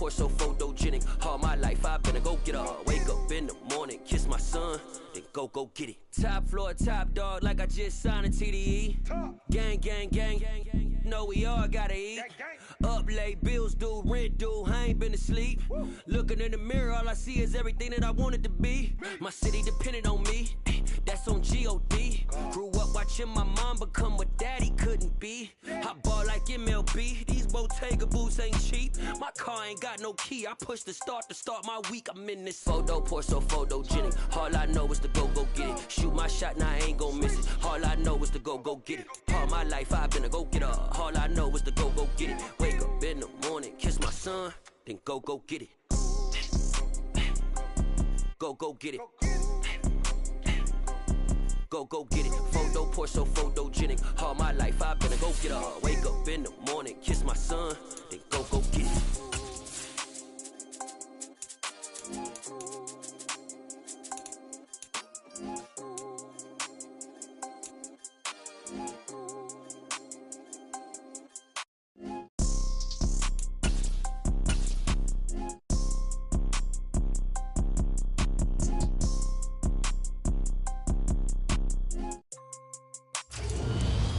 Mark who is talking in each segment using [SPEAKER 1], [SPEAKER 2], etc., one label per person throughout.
[SPEAKER 1] so photogenic. All my life I've been a go-getter. Wake up in the morning, kiss my son, then go get it. Top floor, top dog, like I just signed a TDE. Gang, gang, gang, gang, gang. Know we all gotta eat. Up late, bills due, rent due, I ain't been asleep. Looking in the mirror, all I see is everything that I wanted to be. My city depended on me, that's on G.O.D. Grew up watching my mom become what daddy couldn't be. I ball like MLB, these Bottega boots ain't cheap. My car ain't got no key, I push the start to start my week. I'm in this photo, pour so photogenic. All I know is to go get it. Shoot my shot, now I ain't gon' miss it. All I know is to go get it. All my life I've been a go-getter. All I know is to go get it. Wake up in the morning, kiss my son, then go get it. Go get it. Go get it. Photo pour so photogenic. All my life I've been a go-getter. Wake up in the morning, kiss my son, then go get it.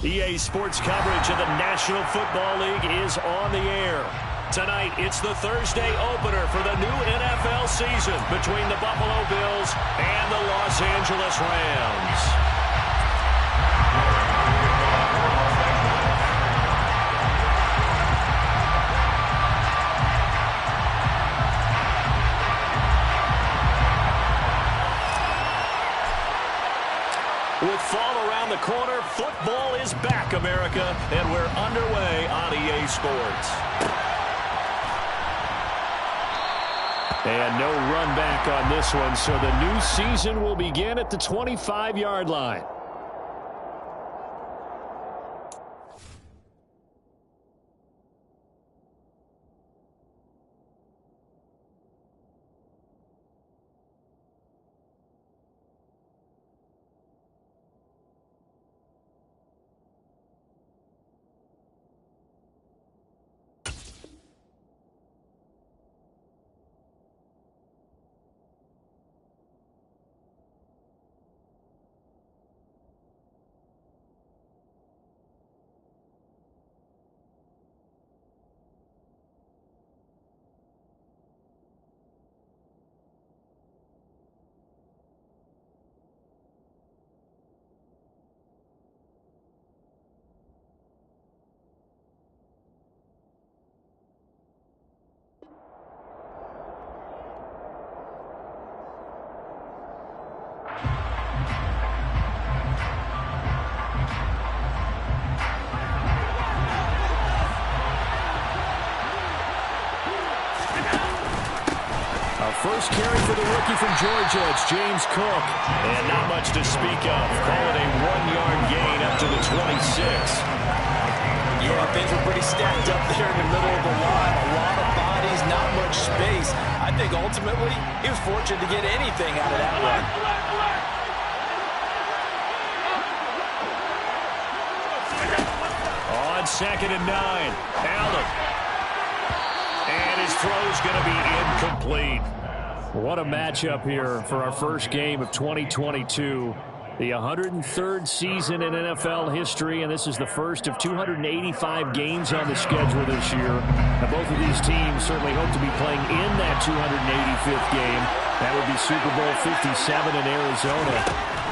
[SPEAKER 2] EA Sports coverage of the National Football League is on the air. Tonight, it's the Thursday opener for the new NFL season between the Buffalo Bills and the Los Angeles Rams. With fall around the corner, football is back, America, and we're underway on EA Sports. And no run back on this one, so the new season will begin at the 25-yard line. First carry for the rookie from Georgia, it's James Cook. And not much to speak of. Call it a 1-yard gain up to the 26.
[SPEAKER 3] Yeah, things were pretty stacked up there in the middle of the line. A lot of bodies, not much space. I think ultimately he was fortunate to get anything out of that run.
[SPEAKER 2] On 2nd and 9, Allen. And his throw's going to be incomplete. What a matchup here for our first game of 2022. The 103rd season in NFL history, and this is the first of 285 games on the schedule this year. Now, both of these teams certainly hope to be playing in that 285th game. That would be Super Bowl 57 in Arizona.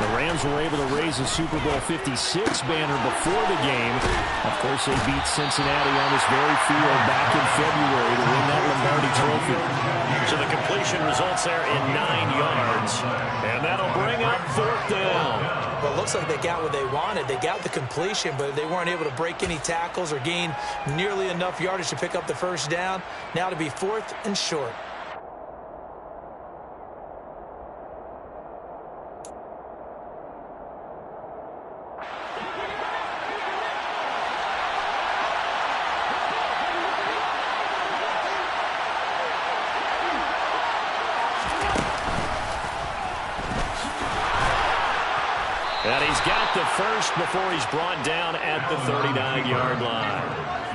[SPEAKER 2] The Rams were able to raise a Super Bowl 56 banner before the game. Of course, they beat Cincinnati on this very field back in February to win that Lombardi Trophy.
[SPEAKER 4] So the completion results there in 9 yards. And that'll bring up 4th down.
[SPEAKER 3] Well, it looks like they got what they wanted. They got the completion, but they weren't able to break any tackles or gain nearly enough yardage to pick up the first down. Now to be 4th and short.
[SPEAKER 2] And he's got get the first before he's brought down at the 39-yard line.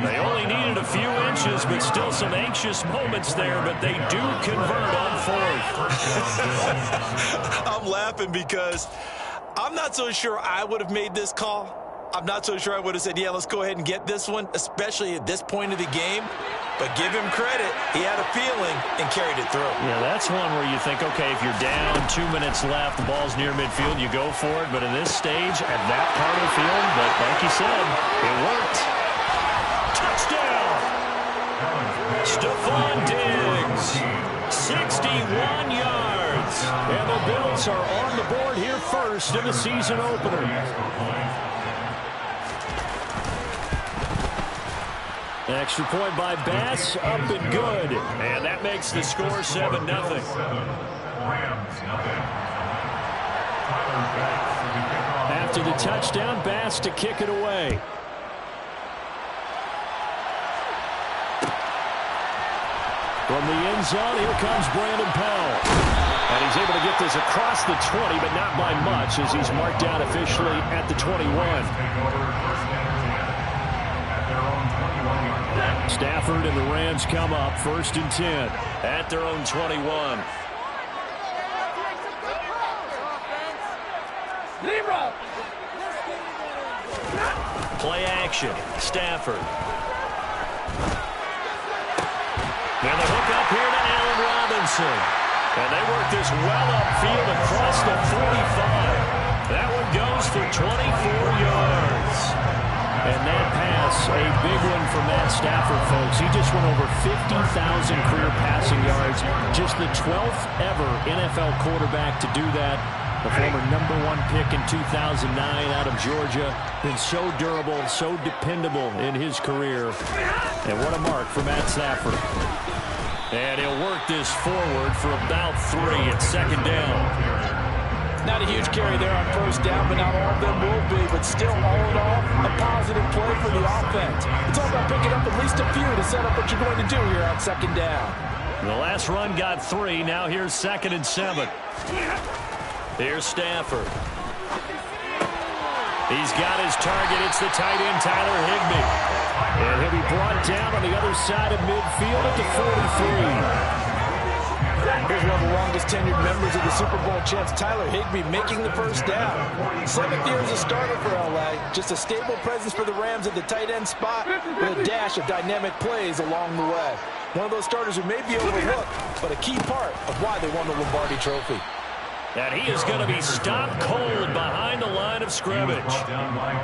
[SPEAKER 2] They only needed a few inches, but still some anxious moments there, but they do convert on fourth.
[SPEAKER 3] I'm laughing because I'm not so sure I would have made this call. I'm not so sure I would have said, yeah, let's go ahead and get this one, especially at this point of the game. But give him credit. He had a feeling and carried it through.
[SPEAKER 2] Yeah, that's one where you think, okay, if you're down 2 minutes left, the ball's near midfield, you go for it. But in this stage, at that part of the field, but like you said, it worked. Touchdown! Stephon Diggs, 61 yards. And the Bills are on the board here first in the season opener. Extra point by Bass, up and good. And that makes the score 7-0. After the touchdown, Bass to kick it away. From the end zone, here comes Brandon Powell. And he's able to get this across the 20, but not by much, as he's marked down officially at the 21. Stafford and the Rams come up 1st and 10 at their own 21. Play action. Stafford. Now the hook up here to Allen Robinson. And they work this well upfield across the 45. That one goes for 24 yards. And that pass, a big one for Matt Stafford, folks. He just went over 50,000 career passing yards. Just the 12th ever NFL quarterback to do that. The former #1 pick in 2009 out of Georgia. Been so durable, so dependable in his career. And what a mark for Matt Stafford. And he'll work this forward for about 3 at 2nd down.
[SPEAKER 3] Not a huge carry there on 1st down, but not all of them will be. But still, all in all, a positive play for the offense. It's all about picking up at least a few to set up what you're going to do here on 2nd down.
[SPEAKER 2] The last run got 3. Now here's 2nd and 7. Here's Stafford. He's got his target. It's the tight end, Tyler Higbee. And he'll be brought down on the other side of midfield at the 43.
[SPEAKER 3] Here's one of the longest tenured members of the Super Bowl champs, Tyler Higbee, making the 1st down. 7th year as a starter for L.A. Just a stable presence for the Rams at the tight end spot with a dash of dynamic plays along the way. One of those starters who may be overlooked, but a key part of why they won the Lombardi Trophy.
[SPEAKER 2] And he is going to be stopped cold behind the line of scrimmage.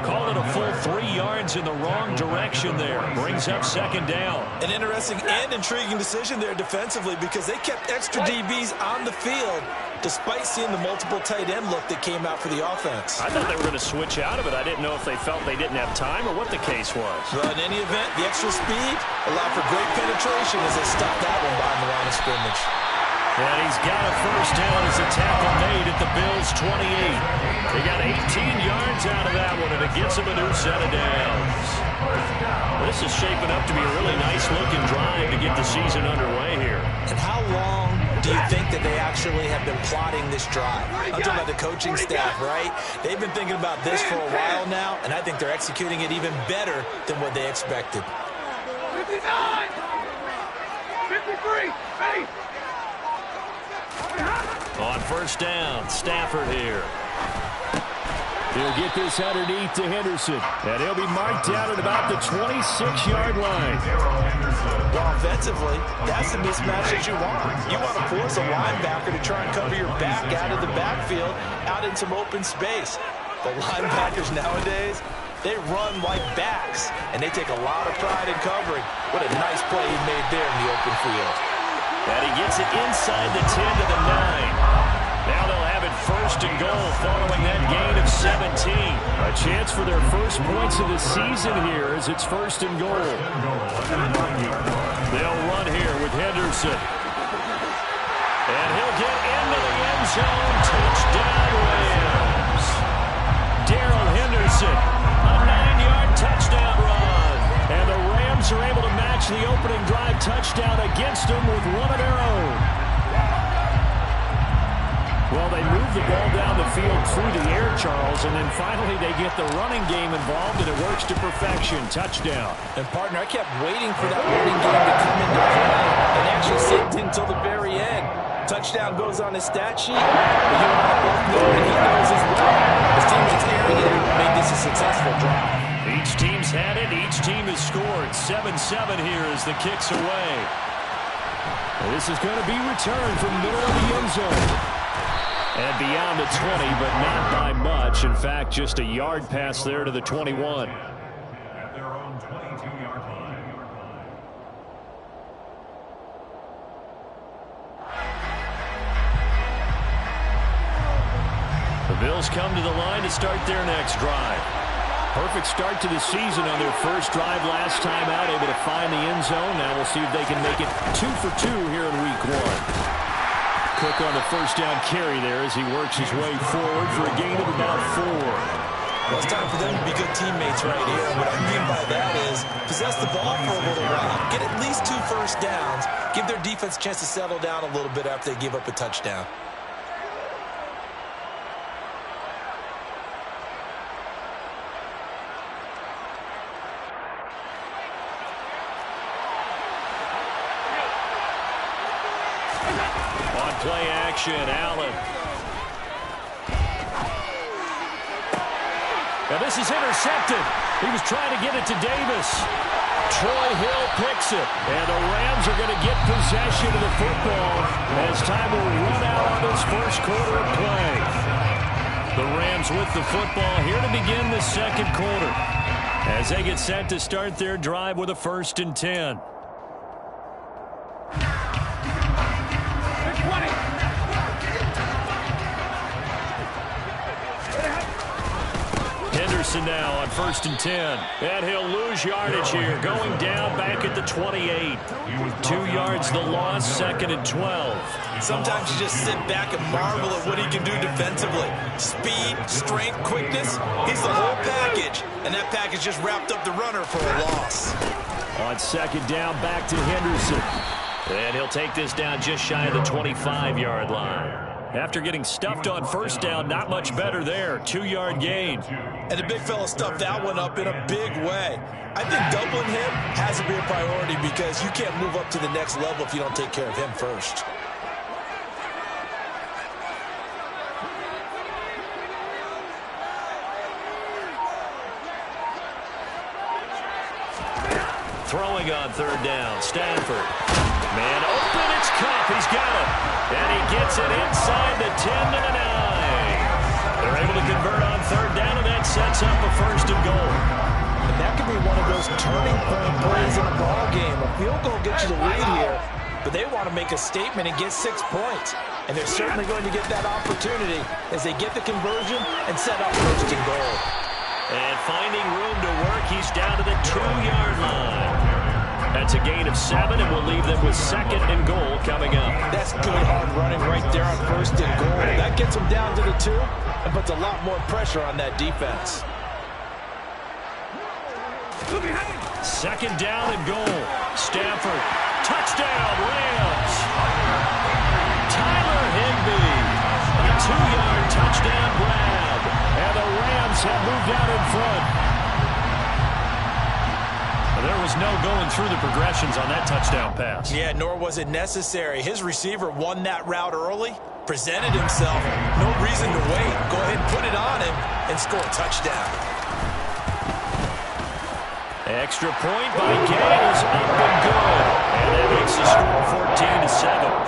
[SPEAKER 2] Call it a full 3 yards in the wrong direction there. Brings up 2nd down.
[SPEAKER 3] An interesting and intriguing decision there defensively because they kept extra DBs on the field despite seeing the multiple tight end look that came out for the offense.
[SPEAKER 2] I thought they were going to switch out of it. I didn't know if they felt they didn't have time or what the case was.
[SPEAKER 3] Well, in any event, the extra speed allowed for great penetration as they stopped that one behind the line of scrimmage.
[SPEAKER 2] And he's got a 1st down as a tackle made at the Bills' 28. They got 18 yards out of that one, and it gets him a new set of downs. This is shaping up to be a really nice-looking drive to get the season underway here.
[SPEAKER 3] And how long do you think that they actually have been plotting this drive? I'm talking about the coaching staff, right? They've been thinking about this for a while now, and I think they're executing it even better than what they expected.
[SPEAKER 5] 59! 53! Ready!
[SPEAKER 2] On 1st down, Stafford here. He'll get this underneath to Henderson. And he'll be marked down at about the 26-yard line.
[SPEAKER 3] Well, offensively, that's the mismatch that you want. You want to force a linebacker to try and cover your back out of the backfield, out in some open space. But linebackers nowadays, they run like backs, and they take a lot of pride in covering. What a nice play he made there in the open field.
[SPEAKER 2] And he gets it inside the 10 to the 9. Now they'll have it 1st and goal following that gain of 17. A chance for their first points of the season here as it's 1st and goal. They'll run here with Henderson. And he'll get into the end zone. Touchdown, Rams. Darrell Henderson, a 9-yard touchdown run. And the Rams are able to match the opening drive touchdown against them with one of their own. Well, they move the ball down the field through the air, Charles, and then finally they get the running game involved, and it works to perfection. Touchdown.
[SPEAKER 3] And, partner, I kept waiting for that running game to come into play and actually sit until the very end. Touchdown goes on his stat sheet, but you and I both know that he knows as well. His team is airing it out and made this a successful drive.
[SPEAKER 4] Each team's had it. Each team has scored. 7-7 here as the kick's away.
[SPEAKER 2] This is going to be returned from the middle of the end zone. And beyond the 20, but not by much. In fact, just a yard pass there to the 21.
[SPEAKER 6] At their own 22-yard line.
[SPEAKER 4] The Bills come to the line to start their next drive.
[SPEAKER 2] Perfect start to the season on their first drive last time out, able to find the end zone. Now we'll see if they can make it 2 for 2 here in week 1. Cook on the first down carry there as he works his way forward for a gain of about 4.
[SPEAKER 3] Well, it's time for them to be good teammates right here. What I mean by that is possess the ball for a little while, get at least 2 first downs, give their defense a chance to settle down a little bit after they give up a touchdown.
[SPEAKER 4] Play action, Allen.
[SPEAKER 2] Now this is intercepted. He was trying to get it to Davis. Troy Hill picks it. And the Rams are going to get possession of the football as time will run out on this first quarter of play. The Rams with the football here to begin the second quarter as they get set to start their drive with a 1st and 10. Henderson now on 1st and 10. And he'll lose yardage here. Going down back at the 28. 2 yards the loss, 2nd and 12.
[SPEAKER 3] Sometimes you just sit back and marvel at what he can do defensively. Speed, strength, quickness. He's the whole package. And that package just wrapped up the runner for a loss.
[SPEAKER 2] On 2nd down, back to Henderson.
[SPEAKER 4] And he'll take this down just shy of the 25-yard line.
[SPEAKER 2] After getting stuffed on 1st down, not much better there. 2-yard gain.
[SPEAKER 3] And the big fella stuffed that one up in a big way. I think doubling him has to be a priority because you can't move up to the next level if you don't take care of him first.
[SPEAKER 4] Throwing on 3rd down, Stafford. Man open, it's Cup. He's got it. And he gets it inside the 10 to the 9. They're able to convert on 3rd down, and that sets up a 1st and goal.
[SPEAKER 3] And that could be one of those turning point plays in a ball game. A field goal gets you the lead here, but they want to make a statement and get 6 points. And they're certainly going to get that opportunity as they get the conversion and set up 1st and goal.
[SPEAKER 4] And finding room to work, he's down to the 2-yard line. That's a gain of 7, and we'll leave them with 2nd and goal coming up.
[SPEAKER 3] That's good hard running right there on 1st and goal. That gets them down to the 2 and puts a lot more pressure on that defense.
[SPEAKER 2] 2nd down and goal. Stafford. Touchdown, Rams. Tyler Higbee. A 2-yard touchdown grab. And the Rams have moved out in front. There was no going through the progressions on that touchdown pass.
[SPEAKER 3] Yeah, nor was it necessary. His receiver won that route early, presented himself. No reason to wait. Go ahead and put it on him and score a touchdown.
[SPEAKER 2] Extra point by Gales, up and good. And that makes the score 14-7.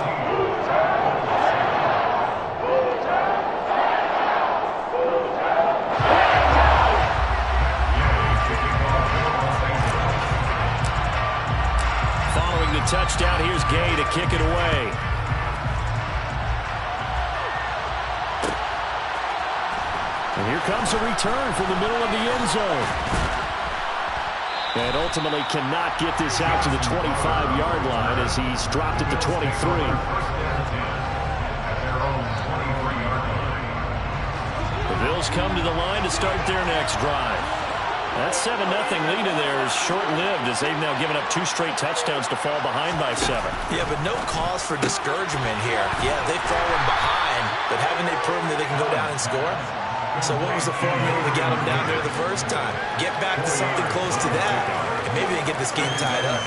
[SPEAKER 2] Touchdown, here's Gay to kick it away. And here comes a return from the middle of the end zone. And ultimately cannot get this out to the 25-yard line as he's dropped at the 23. The Bills come to the line to start their next drive.
[SPEAKER 4] That 7-0 lead in there is short-lived as they've now given up 2 straight touchdowns to fall behind by 7.
[SPEAKER 3] Yeah, but no cause for discouragement here. Yeah, they've fallen behind, but haven't they proven that they can go down and score? So what was the formula to get them down there the first time? Get back to something close to that, and maybe they get this game tied up.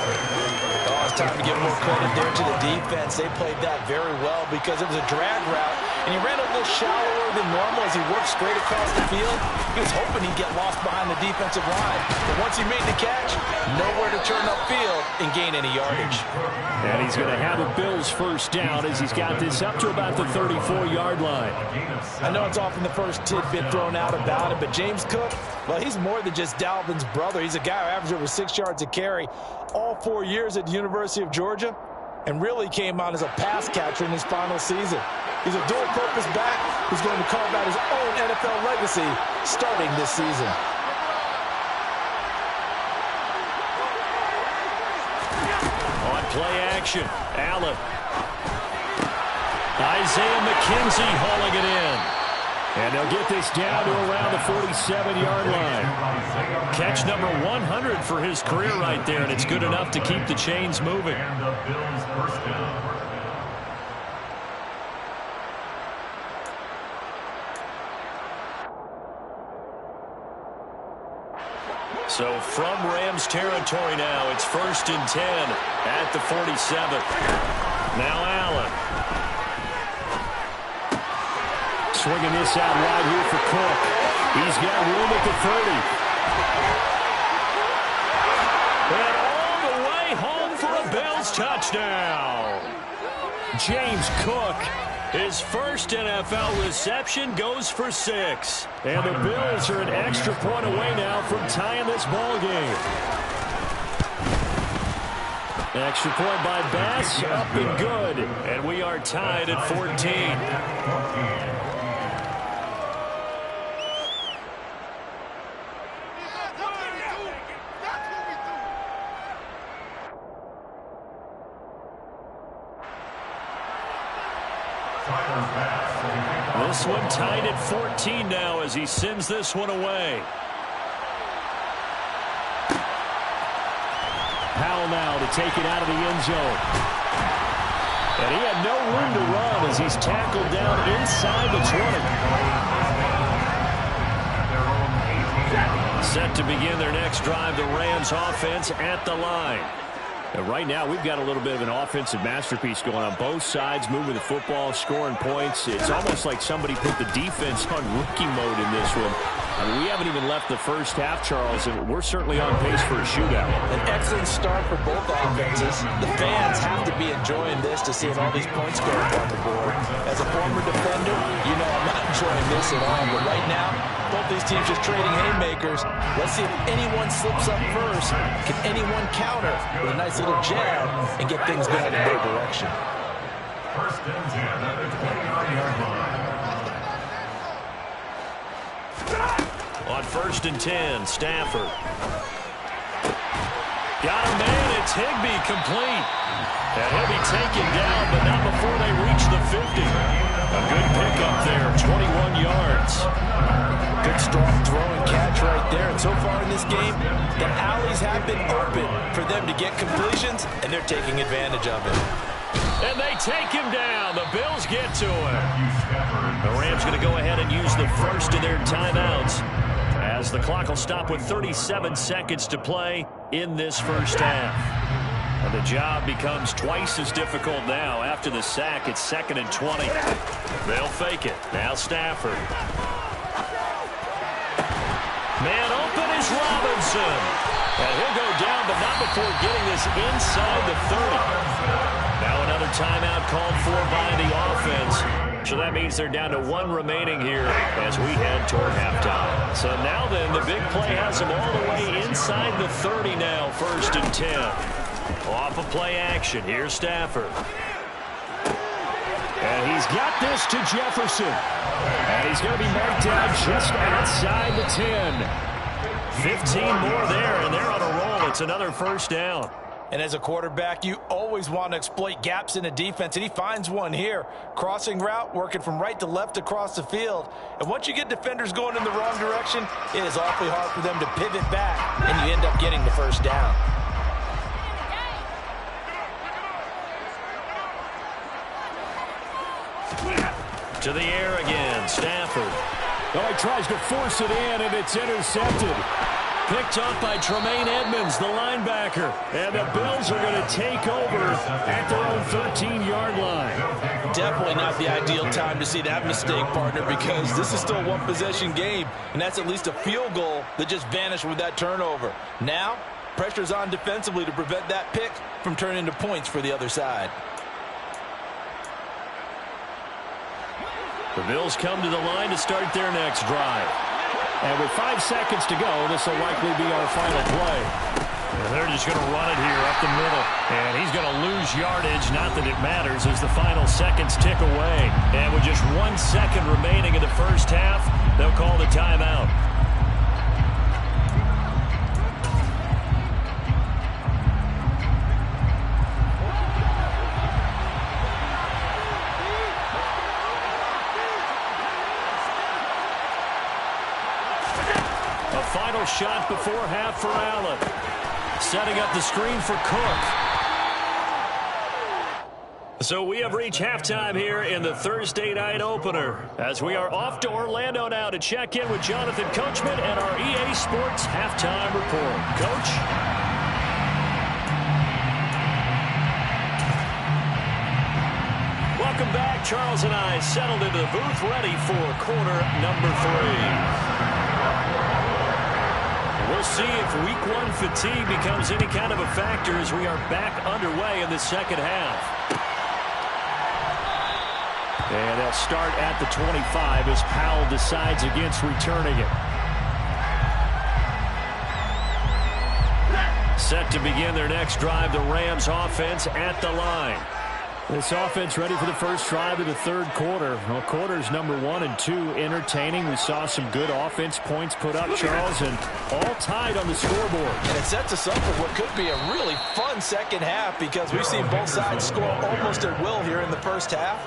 [SPEAKER 3] Oh, it's time to give more credit there to the defense. They played that very well because it was a drag route, and he ran a little shallower than normal as he worked straight across the field. He was hoping he'd get lost behind the defensive line. But once he made the catch, nowhere to turn upfield and gain any yardage.
[SPEAKER 2] And he's going to have a Bills first down as he's got this up to about the 34-yard line.
[SPEAKER 3] I know it's often the first tidbit thrown out about it, but James Cook, well, he's more than just Dalvin's brother. He's a guy who averaged over 6 yards a carry all 4 years at the University of Georgia and really came out as a pass catcher in his final season. He's a dual-purpose back who's going to carve out his own NFL legacy starting this season.
[SPEAKER 4] On play action, Allen. Isaiah McKenzie hauling it in.
[SPEAKER 2] And they'll get this down to around the 47-yard line.
[SPEAKER 4] Catch number 100 for his career right there, and it's good enough to keep the chains moving.
[SPEAKER 6] And the Bills first down.
[SPEAKER 4] So from Rams territory now, it's 1st and 10 at the 47. Now Allen.
[SPEAKER 2] Swinging this out wide here for Cook. He's got room at the 30.
[SPEAKER 4] And all the way home for a Bills touchdown. James Cook, his first NFL reception, goes for 6.
[SPEAKER 2] And the Bills are an extra point away now from tying this ball game. Extra point by Bass, up and good.
[SPEAKER 4] And we are tied at 14. This one tied at 14 now as he sends this one away.
[SPEAKER 2] Powell now to take it out of the end zone. And he had no room to run as he's tackled down inside the 20.
[SPEAKER 4] Set to begin their next drive, the Rams offense at the line.
[SPEAKER 2] And right now, we've got a little bit of an offensive masterpiece going on both sides, moving the football, scoring points. It's almost like somebody put the defense on rookie mode in this one. I mean, we haven't even left the first half, Charles, and we're certainly on pace for a shootout.
[SPEAKER 3] An excellent start for both offenses. The fans have to be enjoying this to see all these points going on the board. As a former defender, you know I'm not enjoying this at all. But right now, both these teams just trading haymakers. Let's see if anyone slips up first. Can anyone counter with a nice little jab and get things going in their direction?
[SPEAKER 6] 1st and 10 at the 20-yard line.
[SPEAKER 4] On 1st and 10, Stafford. Got a man, it's Higbee complete. And he'll be taken down, but not before they reach the 50. A good pickup there, 21 yards.
[SPEAKER 3] Good, strong throw and catch right there. And so far in this game, the alleys have been open for them to get completions, and they're taking advantage of it.
[SPEAKER 4] And they take him down. The Bills get to him. The Rams going to go ahead and use the first of their timeouts as the clock will stop with 37 seconds to play in this first half. And the job becomes twice as difficult now. After the sack, it's 2nd and 20. They'll fake it. Now Stafford. Man open is Robinson. And he'll go down, but not before getting this inside the 30. Now another timeout called for by the offense. So that means they're down to 1 remaining here as we head toward halftime. So now then, the big play has them all the way inside the 30 now, 1st and 10. Off of play action, here's Stafford.
[SPEAKER 2] And he's got this to Jefferson. And he's going to be marked down just outside the 10.
[SPEAKER 4] 15 more there, and they're on a roll. It's another first down.
[SPEAKER 3] And as a quarterback, you always want to exploit gaps in the defense, and he finds one here. Crossing route, working from right to left across the field. And once you get defenders going in the wrong direction, it is awfully hard for them to pivot back, and you end up getting the first down.
[SPEAKER 4] To the air again, Stafford.
[SPEAKER 2] Oh, he tries to force it in, and it's intercepted.
[SPEAKER 4] Picked off by Tremaine Edmonds, the linebacker.
[SPEAKER 2] And the Bills are going to take over at their own 13-yard line.
[SPEAKER 3] Definitely not the ideal time to see that mistake, partner, because this is still a one-possession game, and that's at least a field goal that just vanished with that turnover. Now, pressure's on defensively to prevent that pick from turning into points for the other side.
[SPEAKER 4] The Bills come to the line to start their next drive.
[SPEAKER 2] And with 5 seconds to go, this will likely be our final play.
[SPEAKER 4] And they're just going to run it here up the middle. And he's going to lose yardage. Not that it matters as the final seconds tick away. And with just 1 second remaining in the first half, they'll call the timeout. Final shot before half for Allen. Setting up the screen for Cook. So we have reached halftime here in the Thursday night opener, as we are off to Orlando now to check in with Jonathan Coachman and our EA Sports halftime report. Coach? Welcome back. Charles and I settled into the booth ready for quarter number 3. We'll see if week 1 fatigue becomes any kind of a factor as we are back underway in the second half. And they'll start at the 25 as Powell decides against returning it. Set to begin their next drive, the Rams offense at the line. This offense ready for the first drive of the third quarter. Well, quarters number 1 and 2 entertaining. We saw some good offense points put up, Charles, and all tied on the scoreboard.
[SPEAKER 3] And it sets us up for what could be a really fun second half, because we've seen both sides score almost at will here in the first half.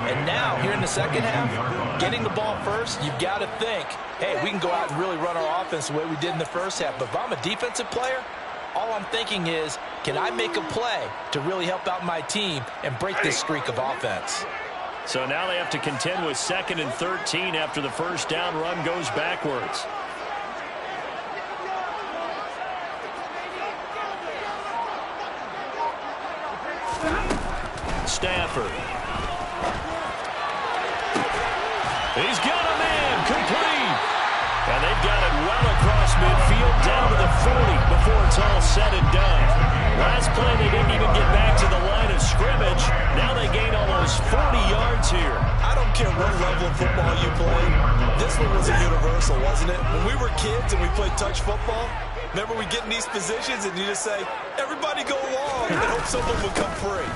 [SPEAKER 3] And now, here in the second half, getting the ball first, you've got to think, hey, we can go out and really run our offense the way we did in the first half. But if I'm a defensive player, all I'm thinking is, can I make a play to really help out my team and break this streak of offense?
[SPEAKER 4] So now they have to contend with 2nd and 13 after the first down run goes backwards. Stafford. He's got a man complete. And they've got it well across midfield down to the 40 before it's all said and done. Last play, they didn't even get back to the line of scrimmage. Now they gain almost 40 yards here.
[SPEAKER 3] I don't care what level of football you play. This one was a universal, wasn't it? When we were kids and we played touch football, remember we get in these positions and you just say, everybody go along, and hope someone will come free.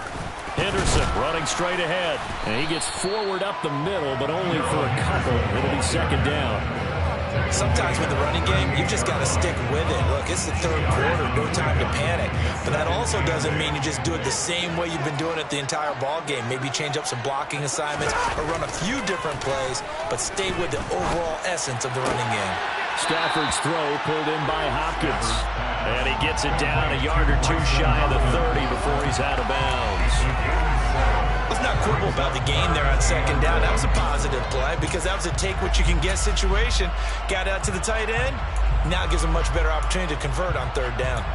[SPEAKER 4] Henderson running straight ahead. And he gets forward up the middle, but only for a couple. It'll be second down.
[SPEAKER 3] Sometimes with the running game, you just got to stick with it. Look, it's the third quarter, no time to panic. But that also doesn't mean you just do it the same way you've been doing it the entire ball game. Maybe change up some blocking assignments or run a few different plays, but stay with the overall essence of the running game.
[SPEAKER 2] Stafford's throw pulled in by Hopkins.
[SPEAKER 4] And he gets it down a yard or two shy of the 30 before he's out of bounds.
[SPEAKER 3] Let's not quibble about the gain there on second down. That was a positive play because that was a take-what-you-can-get situation. Got out to the tight end. Now it gives them much better opportunity to convert on third down.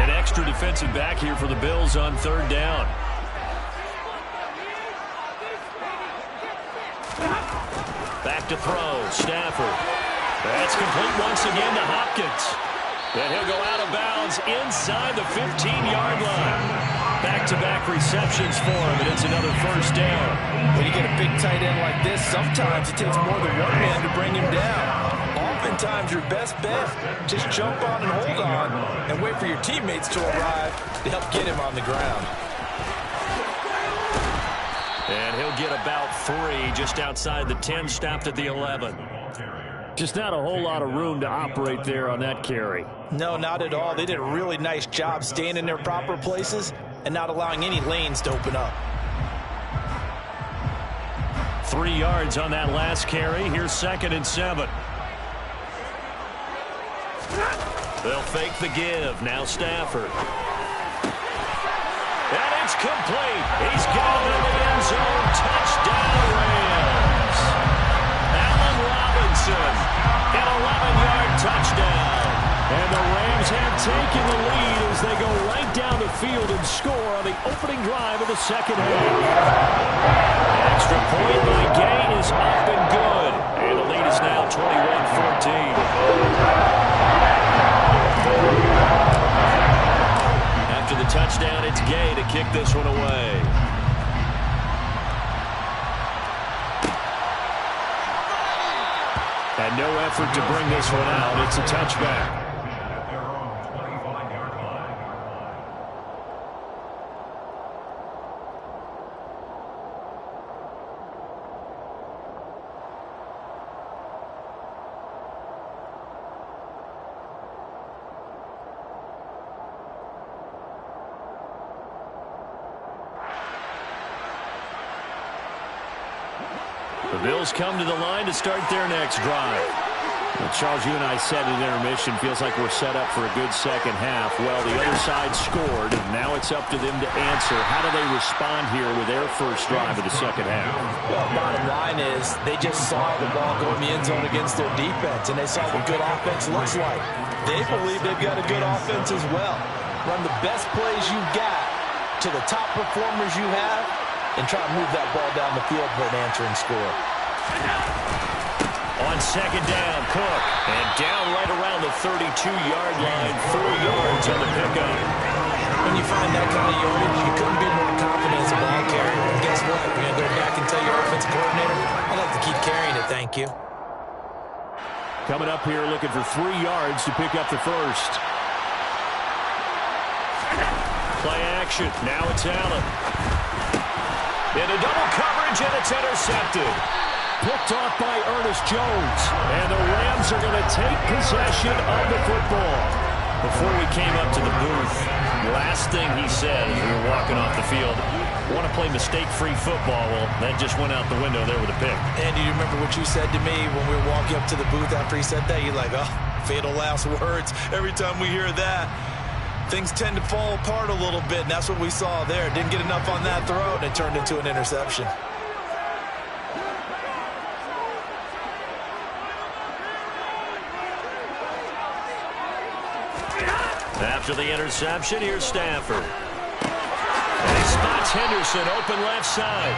[SPEAKER 4] An extra defensive back here for the Bills on third down. Back to throw, Stafford. That's complete once again to Hopkins. And he'll go out of bounds inside the 15-yard line. Back-to-back receptions for him, and it's another first down.
[SPEAKER 3] When you get a big tight end like this, sometimes it takes more than one man to bring him down. Oftentimes, your best bet, just jump on and hold on and wait for your teammates to arrive to help get him on the ground.
[SPEAKER 4] And he'll get about 3 just outside the 10, stopped at the 11.
[SPEAKER 2] Just not a whole lot of room to operate there on that carry.
[SPEAKER 3] No, not at all. They did a really nice job staying in their proper places and not allowing any lanes to open up.
[SPEAKER 4] 3 yards on that last carry. Here's 2nd and 7. They'll fake the give. Now Stafford. And it's complete. He's got it in the end zone. Touchdown, Rams. Allen Robinson, an 11-yard touchdown.
[SPEAKER 2] And the Rams have taken the lead as they go right down the field and score on the opening drive of the second half.
[SPEAKER 4] Extra point by Gay is up and good. And the lead is now 21-14. After the touchdown, it's Gay to kick this one away.
[SPEAKER 2] And no effort to bring this one out. It's a touchback.
[SPEAKER 4] The Bills come to the line to start their next drive.
[SPEAKER 2] Well, Charles, you and I said at intermission, feels like we're set up for a good second half. Well, the other side scored. Now it's up to them to answer. How do they respond here with their first drive of the second half?
[SPEAKER 3] Well, bottom line is they just saw the ball go in the end zone against their defense, and they saw what good offense looks like. They believe they've got a good offense as well. Run the best plays you've got to the top performers you have, and try to move that ball down the field for an answering score.
[SPEAKER 4] On second down, Cook. And down right around the 32-yard line, 4 yards on the pickup.
[SPEAKER 3] When you find that kind of yardage, you couldn't be more confident as a ball carrier. And guess what? You're going to go back and tell your offensive coordinator, I'd like to keep carrying it, thank you.
[SPEAKER 2] Coming up here looking for 3 yards to pick up the first.
[SPEAKER 4] Play action. Now it's Allen. Into double coverage, and it's intercepted.
[SPEAKER 2] Picked off by Ernest Jones. And the Rams are going to take possession of the football.
[SPEAKER 4] Before we came up to the booth, the last thing he said as we were walking off the field, want to play mistake-free football. Well, that just went out the window there with a pick.
[SPEAKER 3] Andy, you remember what you said to me when we were walking up to the booth after he said that? You're like, oh, fatal last words. Every time we hear that, things tend to fall apart a little bit, and that's what we saw there. Didn't get enough on that throw, and it turned into an interception.
[SPEAKER 4] After the interception, here's Stafford. And he spots Henderson open left side.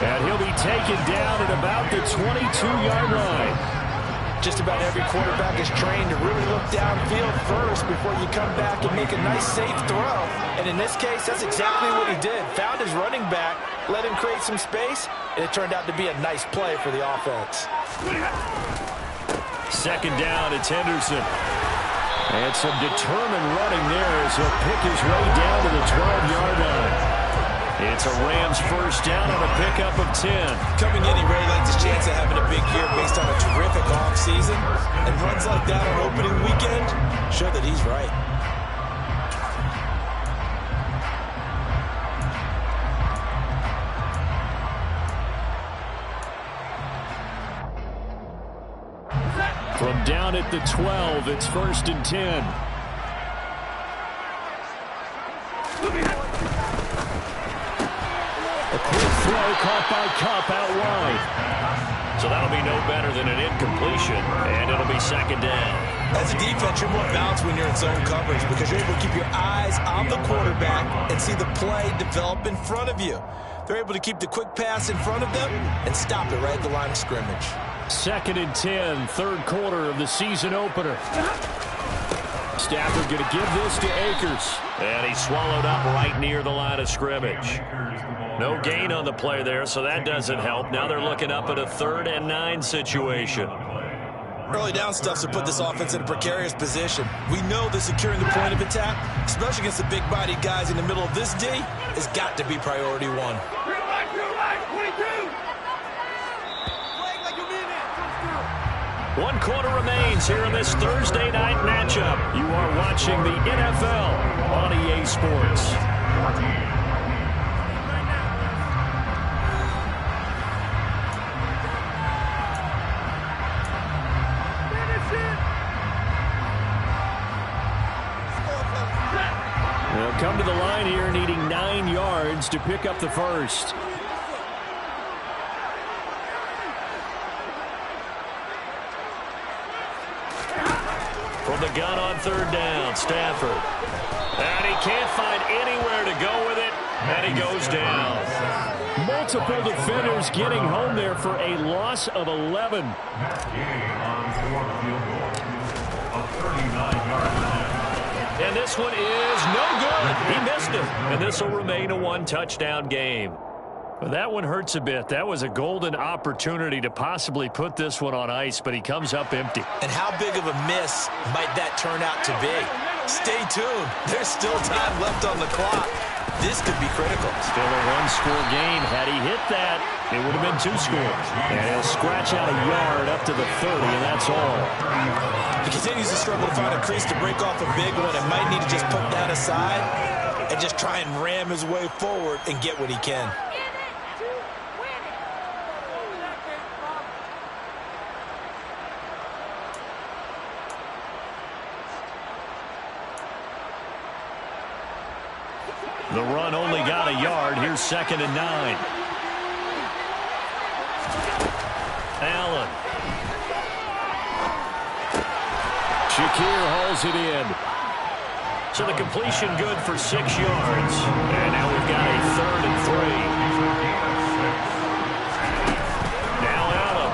[SPEAKER 2] And he'll be taken down at about the 22-yard line.
[SPEAKER 3] Just about every quarterback is trained to really look downfield first before you come back and make a nice, safe throw. And in this case, that's exactly what he did. Found his running back, let him create some space, and it turned out to be a nice play for the offense.
[SPEAKER 4] Second down, it's Henderson.
[SPEAKER 2] And some determined running there as he'll pick his way down to the 12-yard line.
[SPEAKER 4] It's a Rams first down on a pickup of 10.
[SPEAKER 3] Coming in, he really likes his chance of having a big year based on a terrific offseason. And runs like that on opening weekend show that he's right.
[SPEAKER 2] From down at the 12, it's 1st and 10. A quick throw caught by Kupp out wide.
[SPEAKER 4] So that'll be no better than an incompletion, and it'll be second down.
[SPEAKER 3] As a defense, you're more balanced when you're in zone coverage because you're able to keep your eyes on the quarterback and see the play develop in front of you. They're able to keep the quick pass in front of them and stop it right at the line of scrimmage.
[SPEAKER 2] 2nd and 10, third quarter of the season opener. Stafford going to give this to Akers.
[SPEAKER 4] And he's swallowed up right near the line of scrimmage. No gain on the play there, so that doesn't help. Now they're looking up at a 3rd and 9 situation.
[SPEAKER 3] Early down stuffs to put this offense in a precarious position. We know that securing the point of attack, especially against the big-bodied guys in the middle of this D, has got to be priority one.
[SPEAKER 4] 1 quarter remains here in this Thursday night matchup. You are watching the NFL on EA Sports. They'll come to the line here needing 9 yards to pick up the first. From the gun on 3rd down, Stafford. And he can't find anywhere to go with it, and he goes down. Multiple defenders getting home there for a loss of 11. And this one is no good. He missed it, and this will remain a 1-touchdown game. Well, that one hurts a bit. That was a golden opportunity to possibly put this one on ice, but he comes up empty.
[SPEAKER 3] And how big of a miss might that turn out to be? Stay tuned. There's still time left on the clock. This could be critical.
[SPEAKER 4] Still a 1-score game. Had he hit that, it would have been 2 scores. And he'll scratch out a yard up to the 30, and that's all.
[SPEAKER 3] He continues to struggle to find a crease to break off a big one and might need to just put that aside and just try and ram his way forward and get what he can.
[SPEAKER 4] The run only got a yard. Here's 2nd and 9. Allen. Shakir hauls it in. So the completion good for 6 yards. And now we've got a 3rd and 3. Now Allen.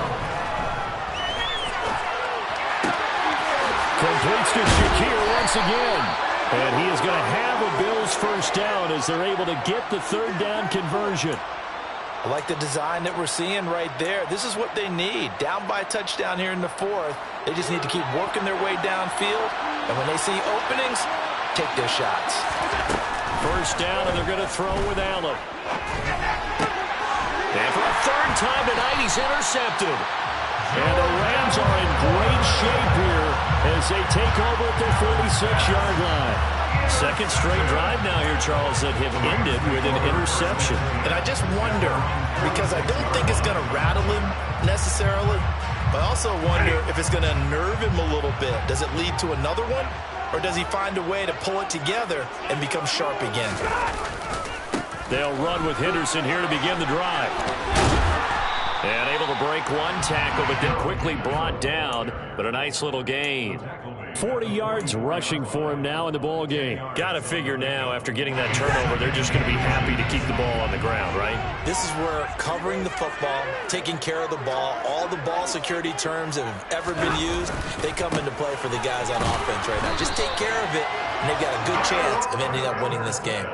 [SPEAKER 4] Completes to Shakir once again. And he is going to have a Bills first down as they're able to get the 3rd down conversion.
[SPEAKER 3] I like the design that we're seeing right there. This is what they need. Down by a touchdown here in the 4th. They just need to keep working their way downfield. And when they see openings, take their shots.
[SPEAKER 4] First down, and they're going to throw with Allen. And for a 3rd time tonight, he's intercepted. And the Rams are in great shape here as they take over at their 46-yard line. 2nd straight drive now here, Charles, that have ended with an interception.
[SPEAKER 3] And I just wonder, because I don't think it's going to rattle him necessarily, but I also wonder if it's going to unnerve him a little bit. Does it lead to another one, or does he find a way to pull it together and become sharp again?
[SPEAKER 4] They'll run with Henderson here to begin the drive. And able to break 1 tackle, but then quickly brought down. But a nice little gain. 40 yards rushing for him now in the ball game. Got to figure now, after getting that turnover, they're just going to be happy to keep the ball on the ground, right?
[SPEAKER 3] This is where covering the football, taking care of the ball, all the ball security terms that have ever been used, they come into play for the guys on offense right now. Just take care of it, and they've got a good chance of ending up winning this game.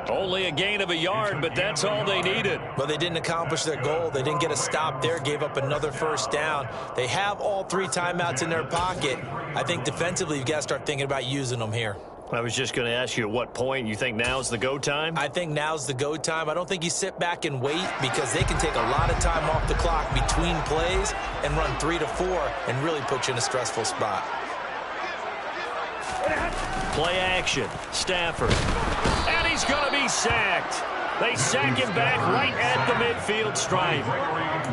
[SPEAKER 4] Only a gain of a yard, but that's all they needed.
[SPEAKER 3] But they didn't accomplish their goal. They didn't get a stop there, gave up another first down. They have all 3 timeouts in their pocket. I think defensively you've got to start thinking about using them here.
[SPEAKER 4] I was just going to ask you at what point you think now's the go time?
[SPEAKER 3] I think now's the go time. I don't think you sit back and wait, because they can take a lot of time off the clock between plays and run 3 to 4 and really put you in a stressful spot.
[SPEAKER 4] Play action. Stafford. And he's going to be sacked. They sack him back right at the midfield stripe.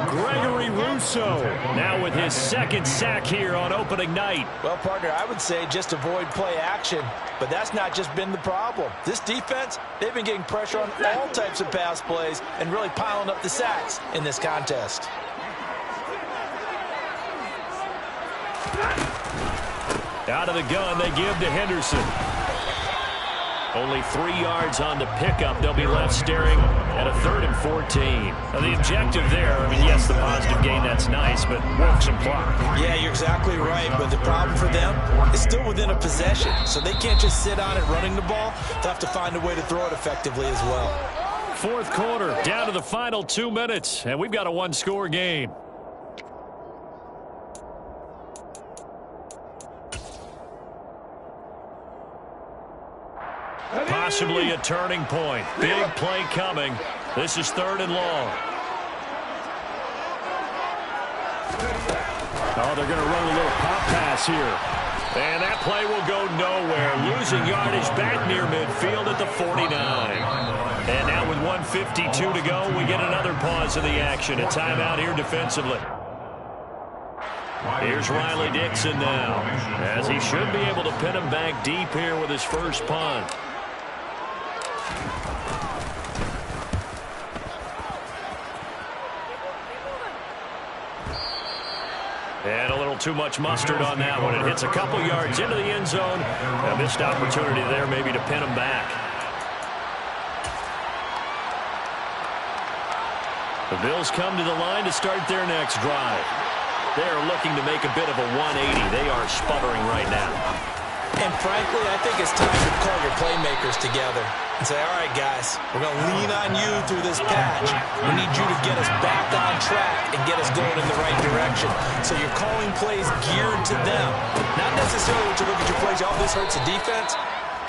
[SPEAKER 4] Gregory Rousseau now with his 2nd sack here on opening night.
[SPEAKER 3] Well, partner, I would say just avoid play action, but that's not just been the problem. This defense, they've been getting pressure on all types of pass plays and really piling up the sacks in this contest.
[SPEAKER 4] Out of the gun, they give to Henderson. Only 3 yards on the pickup. They'll be left staring at a 3rd and 14. Now, the objective there, I mean, yes, the positive gain, that's nice, but work some clock.
[SPEAKER 3] Yeah, you're exactly right, but the problem for them is still within a possession, so they can't just sit on it running the ball. They'll have to find a way to throw it effectively as well.
[SPEAKER 4] 4th quarter, down to the final 2 minutes, and we've got a 1-score game. Possibly a turning point. Big play coming. This is 3rd and long.
[SPEAKER 2] Oh, they're going to run a little pop pass here.
[SPEAKER 4] And that play will go nowhere. Losing yardage back near midfield at the 49. And now with 1:52 to go, we get another pause in the action. A timeout here defensively. Here's Riley Dixon now, as he should be able to pin him back deep here with his first punt. And a little too much mustard on that one. It hits a couple yards into the end zone. A missed opportunity there maybe to pin him back. The Bills come to the line to start their next drive. They're looking to make a bit of a 180. They are sputtering right now.
[SPEAKER 3] And frankly, I think it's time to call your playmakers together and say, all right, guys, we're going to lean on you through this patch. We need you to get us back on track and get us going in the right direction. So you're calling plays geared to them. Not necessarily to look at your plays, oh, this hurts the defense.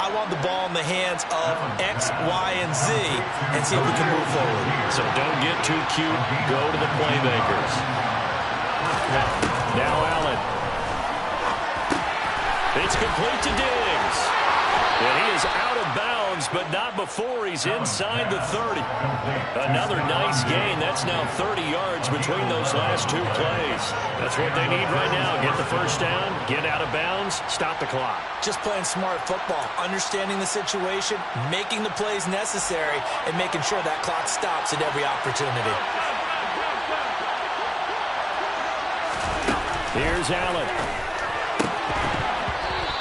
[SPEAKER 3] I want the ball in the hands of X, Y, and Z and see if we can move forward.
[SPEAKER 4] So don't get too cute. Go to the playmakers. Now Allen. It's complete to Diggs. And he is out of bounds, but not before he's inside the 30. Another nice gain. That's now 30 yards between those last two plays. That's what they need right now. Get the first down, get out of bounds, stop the clock.
[SPEAKER 3] Just playing smart football, understanding the situation, making the plays necessary, and making sure that clock stops at every opportunity.
[SPEAKER 4] Here's Allen.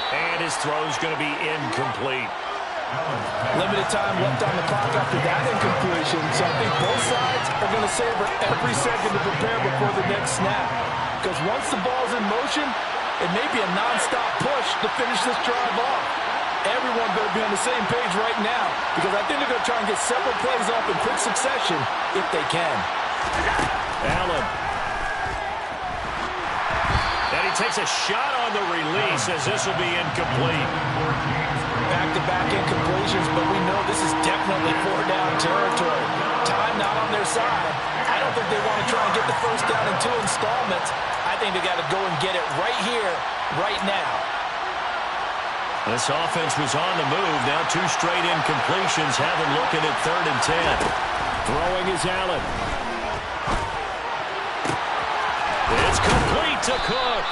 [SPEAKER 4] And his throw's going to be incomplete.
[SPEAKER 3] Limited time left on the clock after that incompletion, so I think both sides are going to savor every second to prepare before the next snap. Because once the ball's in motion, it may be a non-stop push to finish this drive off. Everyone better be on the same page right now, because I think they're going to try and get several plays off in quick succession if they can.
[SPEAKER 4] Allen. And he takes a shot on the release as this will be incomplete.
[SPEAKER 3] Back-to-back incompletions, but we know this is definitely four-down territory. Time not on their side. I don't think they want to try and get the first down in two installments. I think they got to go and get it right here, right now.
[SPEAKER 4] This offense was on the move. Now two straight incompletions have them looking at 3rd and 10.
[SPEAKER 2] Throwing is Allen.
[SPEAKER 4] It's complete to Cook.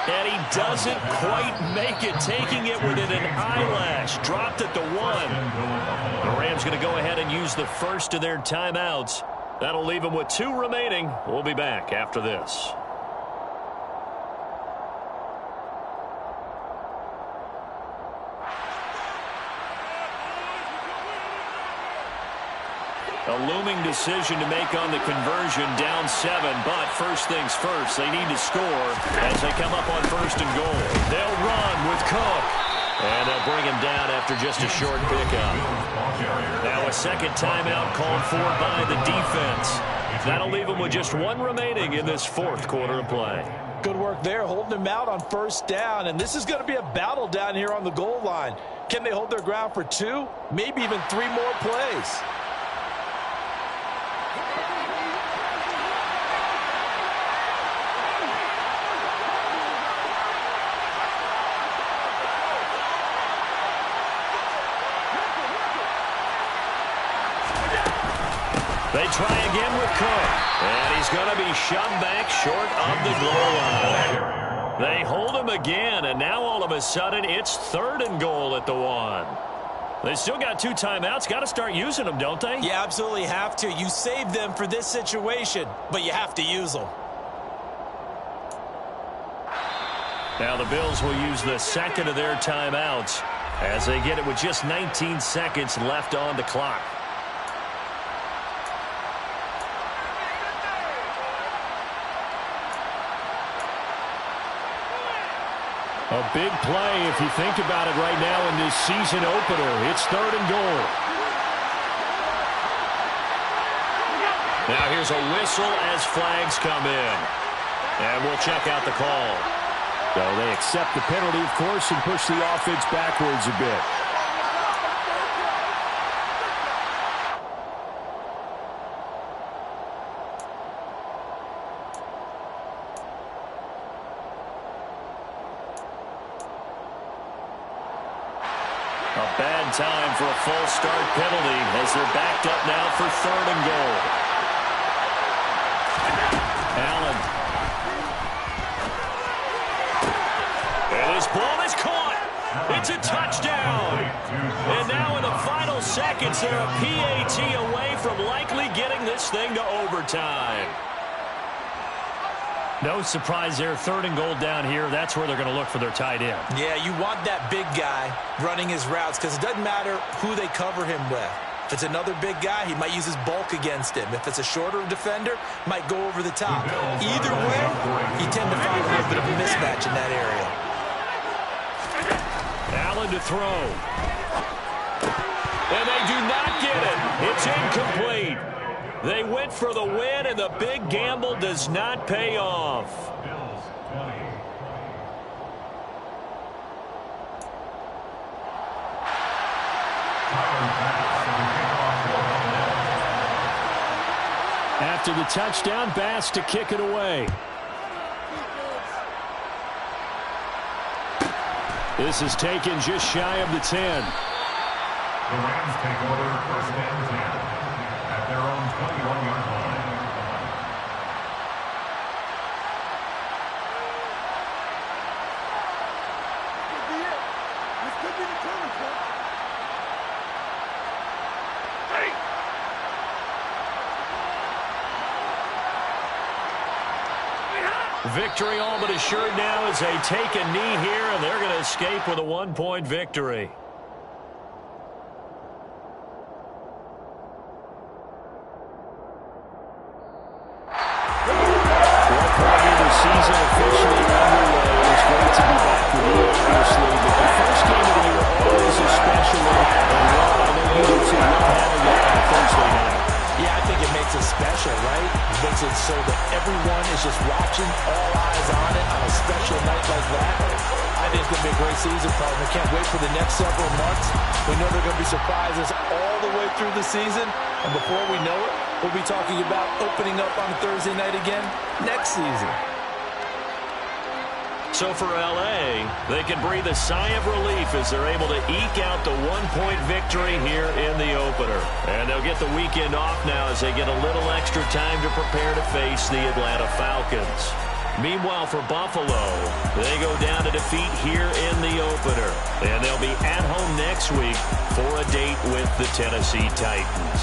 [SPEAKER 4] And he doesn't quite make it, taking it within an eyelash. Dropped at the 1. The Rams going to go ahead and use the first of their timeouts. That'll leave them with 2 remaining. We'll be back after this. A looming decision to make on the conversion, down 7, but first things first, they need to score as they come up on 1st and goal. They'll run with Cook, and they'll bring him down after just a short pickup. Now a second timeout called for by the defense. That'll leave them with just 1 remaining in this 4th quarter of play.
[SPEAKER 3] Good work there, holding him out on 1st down, and this is going to be a battle down here on the goal line. Can they hold their ground for 2, maybe even 3 more plays?
[SPEAKER 4] They try again with Cook, and he's going to be shoved back short of the goal line. They hold him again, and now all of a sudden it's 3rd and goal at the 1. They still got 2 timeouts. Got to start using them, don't they?
[SPEAKER 3] You absolutely have to. You save them for this situation, but you have to use them.
[SPEAKER 4] Now the Bills will use the 2nd of their timeouts as they get it with just 19 seconds left on the clock.
[SPEAKER 2] A big play if you think about it right now in this season opener. It's 3rd and goal.
[SPEAKER 4] Now here's a whistle as flags come in. And we'll check out the call.
[SPEAKER 2] So they accept the penalty, of course, and push the offense backwards a bit.
[SPEAKER 4] A bad time for a full start penalty as they're backed up now for 3rd and goal. Allen. And this ball is caught. It's a touchdown. And now in the final seconds, they're a PAT away from likely getting this thing to overtime.
[SPEAKER 2] No surprise there. 3rd and goal down here. That's where they're going to look for their tight end.
[SPEAKER 3] Yeah, you want that big guy running his routes because it doesn't matter who they cover him with. If it's another big guy, he might use his bulk against him. If it's a shorter defender, might go over the top. Either way, you tend to find a little bit of a mismatch in that area.
[SPEAKER 4] Allen to throw. And they do not get it. It's incomplete. They went for the win, and the big gamble does not pay off.
[SPEAKER 2] After the touchdown, Bass to kick it away. This is taken just shy of the 10.
[SPEAKER 6] The Rams take over 1st and 10 at their own 21-yard line.
[SPEAKER 5] This could be the turning point.
[SPEAKER 4] Victory all but assured now as they take a knee here, and they're going to escape with a 1-point victory.
[SPEAKER 2] Season officially underway. It's great to be back with you, obviously, but the first game of the year always a special one. And I know you do too, not having it on a Thursday night.
[SPEAKER 3] Yeah, I think it makes it special, right? It makes it so that everyone is just watching, all eyes on it on a special night like that. I think it's going to be a great season, partner. Can't wait for the next several months. We know there are going to be surprises all the way through the season. And before we know it, we'll be talking about opening up on a Thursday night again next season.
[SPEAKER 4] So for L.A., they can breathe a sigh of relief as they're able to eke out the 1-point victory here in the opener. And they'll get the weekend off now as they get a little extra time to prepare to face the Atlanta Falcons. Meanwhile, for Buffalo, they go down to defeat here in the opener. And they'll be at home next week for a date with the Tennessee Titans.